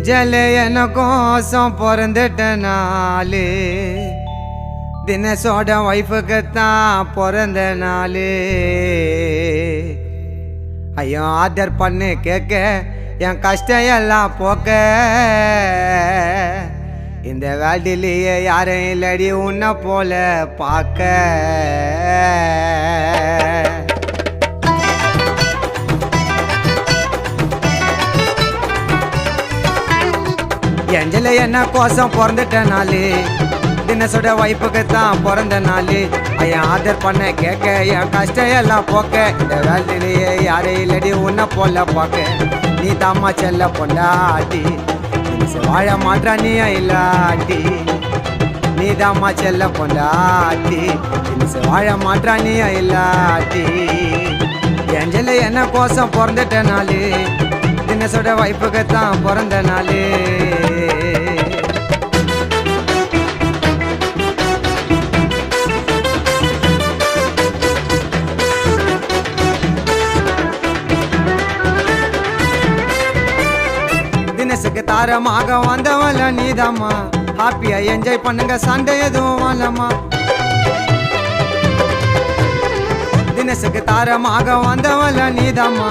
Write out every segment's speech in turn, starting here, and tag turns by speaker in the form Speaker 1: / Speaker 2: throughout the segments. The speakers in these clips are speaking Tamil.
Speaker 1: எஞ்சல என கோசம் பிறந்துட்ட நாளு தினசோட ஒய்ஃபுக்குத்தான் பிறந்த நாளு. ஐயோ ஆர்டர் பண்ணு கேட்க என் கஷ்டம் எல்லாம் போக்க இந்த வேல்டிலேயே யாரும் இல்லடி உன்னை போல பார்க்க. எஞ்சல என்ன கோசம் பிறந்துட்ட நாளு தினசோட வைப்புக்குத்தான் பிறந்த நாளு. ஐயன் ஆர்டர் பண்ண கேட்க என் கஷ்டம் எல்லாம் போக்க இந்த வேலையிலேயே யாரே இல்லடி உன்னை போல பார்க்க. நீ தாம்மா செல்ல பொண்டாட்டி வாழ மாட்டா நீ இல்லாட்டி. நீ தாம்மா செல்ல பொண்டாட்டி வாழ மாட்டா நீ இல்லாட்டி. எஞ்சல என்ன கோசம் பிறந்துட்ட நாளு தினசோட வைப்புக்குத்தான் பிறந்த நாளு. தினசுக்கு தாரமாக வந்தவள நீதாம்மா ஹாப்பியா என்ஜாய் பண்ணுங்க சண்டை எதுவும் வரலம்மா. தினசுக்கு தாரமாக வந்தவள நீதாம்மா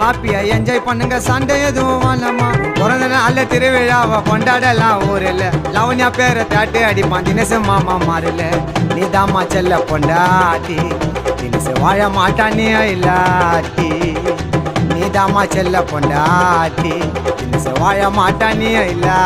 Speaker 1: ஹாப்பியா என்ஜாய் பண்ணுங்க சண்டை எதுவும் வரலம்மா. பிறந்த நாள் திருவிழாவை கொண்டாடலாம் ஊரில் லவனியா பேரை தாட்டு அடிப்பான் தினசு மாமா மாறல. நீதாம்மா செல்ல பொண்டாட்டி தினசு வாழ மாட்டா நீ இல்லாட்டி. நீதாம்மா செல்ல பொண்டாட்டி தினசு வாழ மாட்டா நீ இல்லாட்டி.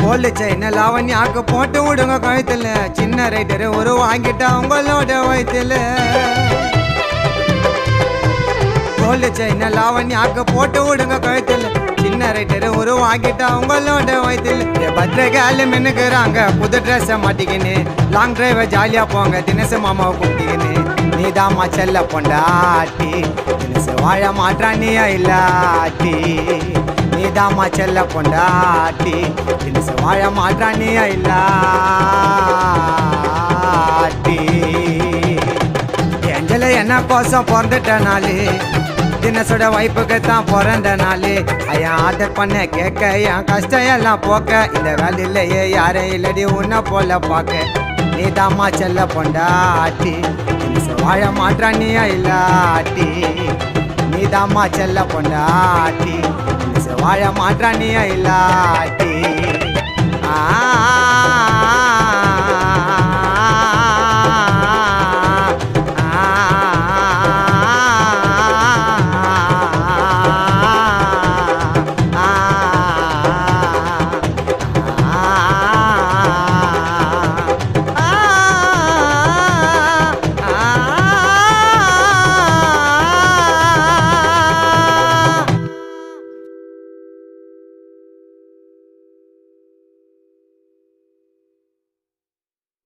Speaker 1: கோல்டு செயின லாவண்யாக்கு போட்டு விடுங்க கழுத்துல சின்ன ரைட்டரு ஒரு வாங்கிட்டா உங்களோட வயிற்றுல. கோல்டு செயின லாவண்யாக்கு போட்டு விடுங்க கழுத்துல சின்ன ரைட்டரு ஒரு வாங்கிட்டா உங்களோட வயிற்றுல. பத்திரகாலு மின்னுக்குறாங்க புது ட்ரெஸ்ஸை மாட்டிக்கின்னு லாங் டிரைவ ஜாலியா போங்க தினசு மாமாவை கூப்பிட்டிக்கின்னு. நீதாம்மா செல்ல பொண்டாட்டி தினசு வாழ மாட்டா நீ இல்லாட்டி. நீதாம்மா செல்ல பொண்டாட்டி தினசு வாழ மாட்டா நீ இல்லாட்டி. எஞ்சல என்ன கோசம் பிறந்துட்ட நாளு தினசோட வைப்புக்குத்தான் பிறந்த நாளு. ஐயன் ஆர்டர் பண்ண கேட்க என் கஷ்டம் எல்லாம் போக்க இந்த வேலையிலேயே யாரும் இல்லடி உன்னை போல பார்க்க. நீதாம்மா செல்ல பொண்டாட்டி தினசு வாழ மாட்டா நீ இல்லாட்டி. நீதாம்மா செல்ல பொண்டாட்டி வாழ மாட்டா நீ இல்லாட்டி.